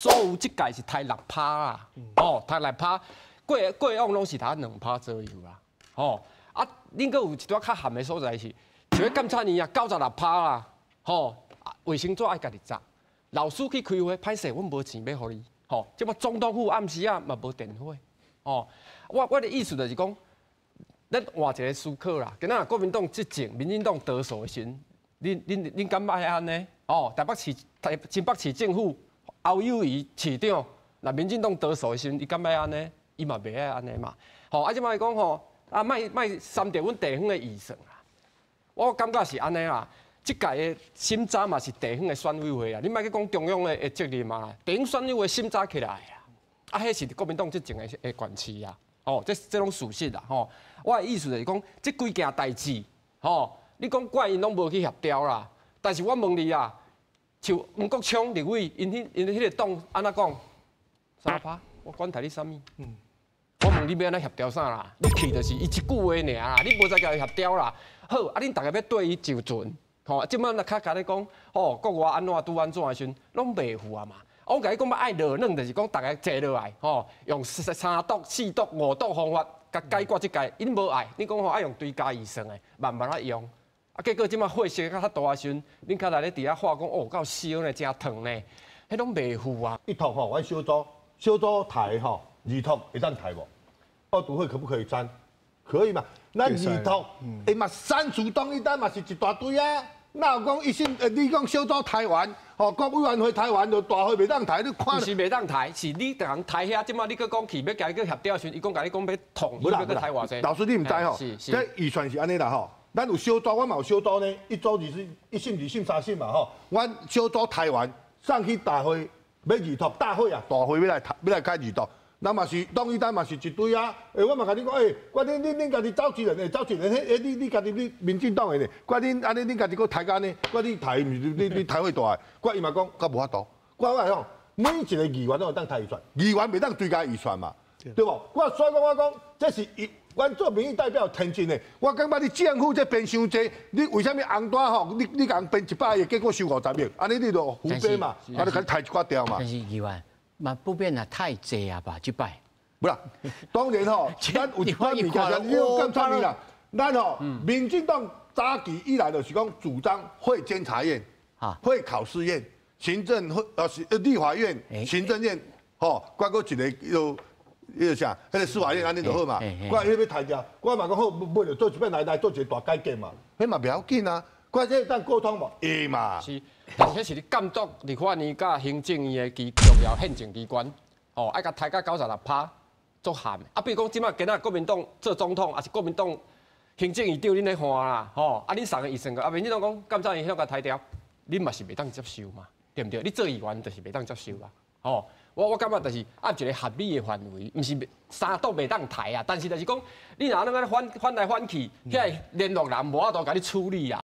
所有即届是抬6%啦，抬6%，过往拢是抬2%左右啦，啊，恁阁有一寡较含的所在是，像迄监察院啊96%啦，卫生纸爱家己砸，老师去开会歹势，阮无钱要互你，即摆总统府暗时啊嘛无电火，我的意思就是讲，咱换一个思考啦，今仔国民党执政，民进党得手的时，恁敢爱安尼？新北市政府。侯友宜市长，那民进党得手的时阵，伊敢要安尼？伊嘛袂爱安尼嘛。即摆讲莫删掉阮地方的预算啦。我感觉是安尼啦。即届的审查嘛是地方的选委会啊，你莫去讲中央的责任嘛。地方选委会审查起来啊，迄是国民党执政的管区啊。这种事实啦。我的意思就是讲，这几件代志，你讲怪因拢无去协调啦。但是我问你啊。像吴国昌立委，因迄个党安怎讲？3%，我管他你啥物？我问你要安怎协调啥啦？你去就是伊一句话尔啦，你无再甲伊协调啦。好，啊，恁大家要对伊就准，即摆若较甲你讲，国外安怎拄安怎的时阵，拢袂赴啊嘛。我甲你讲要爱落软，就是讲大家坐落来，用3读、4读、5读方法，甲解决即届，因无爱。你讲爱用追加预算的，慢慢啊用。结果即马火势较大时阵，恁较来咧伫遐话讲，够烧呢，真烫呢，迄拢袂赴啊。一读阮小组抬2读会当抬无？报读会可不可以删？可以嘛？咱2读，嘛删除东一单嘛是一大堆啊。那有讲你讲小组抬完，国委员会抬完就大会袂当抬，你看。不是袂当抬，是你逐人抬遐，即马你佮讲去要甲伊去协调时，伊讲甲你讲要统，要佮抬偌济。老师你毋知吼，这预算是安尼啦咱有小组，我嘛有小组呢，一组1审、2审、3审嘛阮小组抬完上去大会要2读，大会要来开2读，那嘛是东一单嘛是一堆啊。我嘛甲你讲，我恁家己召集人，你家己你民进党的呢，我恁安尼恁家己搁抬干呢，我你抬你抬会大个，我伊嘛讲，我无法度，我讲每一个议员都有当抬预算，议员袂当追加预算嘛，对无？所以我讲这是阮做民意代表天真的，我感觉你政府这编伤济，你为什么红单你共编100亿，结果收50亿，安尼你就胡编嘛，啊，就甲你抬一寡掉嘛。但是议员嘛不变啊，太济啊吧，1摆。不啦，当然咱有一款物件，你有监察院啦，咱民进党早期以来就是讲主张会监察院、会考试院、行政会立法院、行政院，包括一个迄个啥，迄个司法院安尼就好嘛。我迄要抬掉，我嘛讲好，买着做一遍来做一个大改革嘛，迄嘛袂要紧啊。我这当沟通无，会嘛。是，但是迄是你监督立法院甲行政院的重要宪政机关，爱甲抬到96%，足限。比如讲，即摆今仔国民党做总统，也是国民党行政院长恁咧换啦，恁送个预算个，民进党讲监察院向甲抬掉，恁嘛是袂当接受嘛，对毋对？你做议员就是袂当接受啦，我感觉就是按一个合理的范围，毋是3读袂当抬啊，但是就是讲，你若安尼反来反去，遐联络人无法度甲你处理啊。